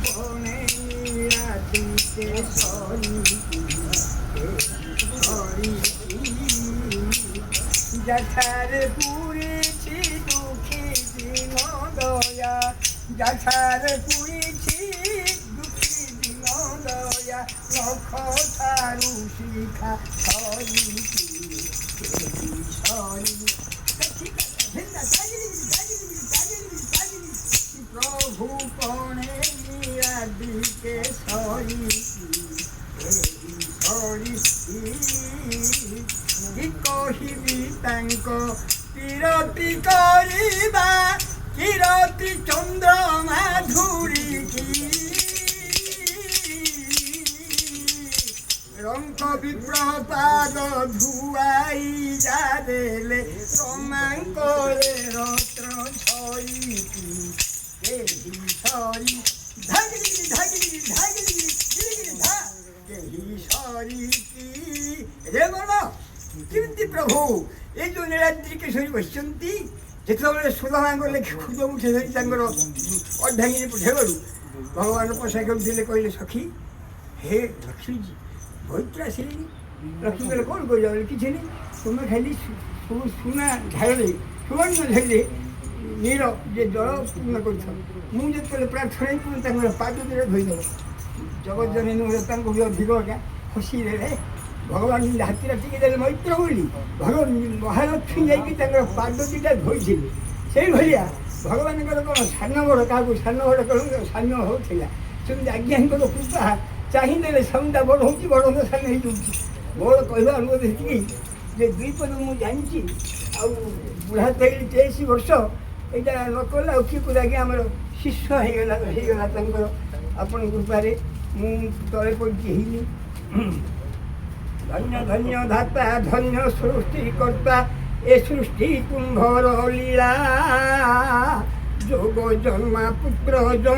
ভুবনে রাধিতে sorry sorry যথার পুরেছি দুঃখী দিন দয়া যথার পুরেছি দুঃখী দিন দয়া লক্ষ তারু শিখা সরি সরি প্রভু পণে রাধিকে সরি সরি কহিবি তাঙ্ক কিরতি କରିବା কিরতি চন্দ্রমা ধুরিকি রঙ্ক বিপ্রপাদ ধুয়াই যা দেলে রমাঙ্করে রত্র ছড়িকি কেহি সরি ধাগিরি ধাগিরি ধাগিরি গিরিগিরি ধা কেহি সরি কি রে বলো କେମିତି ପ୍ରଭୁ ଏ ଯେଉଁ ନୀଳାଦ୍ରି କେଶରୀ ବସିଛନ୍ତି ଯେତେବେଳେ ସୁଦାମା ଗଲେ ଖୁଦ ମୁଠେ ଧରି ତାଙ୍କର ଅର୍ଦ୍ଧାଙ୍ଗିନୀ ପଠାଇବାରୁ ଭଗବାନ ପୋଷା କେଉଁଥିଲେ କହିଲେ ସଖୀ ହେ ଲକ୍ଷ୍ମୀଜୀ ପବିତ୍ର ଆସିଲେଣି ଲକ୍ଷ୍ମୀ କହିଲେ କ'ଣ କହିଲ କିଛି ନାହିଁ ତୁମେ ଖାଲି ସୁନା ଢାଳରେ ସୁବର୍ଣ୍ଣ ଢାଳିରେ ନୀର ଯେ ଜଳ ପୂର୍ଣ୍ଣ କରିଥାଉ ମୁଁ ଯେତେବେଳେ ପ୍ରାର୍ଥନା କରୁ ତାଙ୍କର ପାଦ ଦିରେ ଧୋଇଦେବ ଜଗଜ୍ଜନନୀ ତାଙ୍କୁ ବି ଅଧିକ ଆଜ୍ଞା ଖୁସିରେ ଭଗବାନ ହାତୀର ଟିକେ ଦେଲେ ମୈତ୍ର ବୋଲି ଭଗବାନ ମହାଲକ୍ଷ୍ମୀ ଯାଇକି ତାଙ୍କର ପାଦ ଦୁଇଟା ଧୋଇଥିଲେ ସେଇଭଳିଆ ଭଗବାନଙ୍କର କ'ଣ ସାନ ବଡ଼ କାହାକୁ ସାନ ବଡ଼ କଣ ସାନ ହେଉଥିଲା ସେମିତି ଆଜ୍ଞାଙ୍କର କୃପା ଚାହିଁଦେଲେ ସାଉଣ୍ଡା ବଡ଼ ହେଉଛି ବଡ଼ ସାନ ହେଇଯାଉଛି ମୋର କହିବା ଅନୁରୋଧ ସେତିକି ଯେ ଦୁଇ ପଦ ମୁଁ ଜାଣିଛି ଆଉ ବୁଢ଼ା ତ ହେଇଗଲି 83 ବର୍ଷ ଏଇଟା ନ କଲେ ଆଉ କିଏ କୋଉଟା ଆଜ୍ଞା ଆମର ଶିଷ୍ୟ ହେଇଗଲା ତାଙ୍କର ଆପଣଙ୍କ କୃପାରେ ମୁଁ ତଳେ ପଡ଼ିଛି ହେଇନି ধন্য ধন্য ধাতা ধন্য সৃষ্টিকর্তা এ সৃষ্টি কুম্ভর লীলা যোগ জন্মা পুত্র জন্ম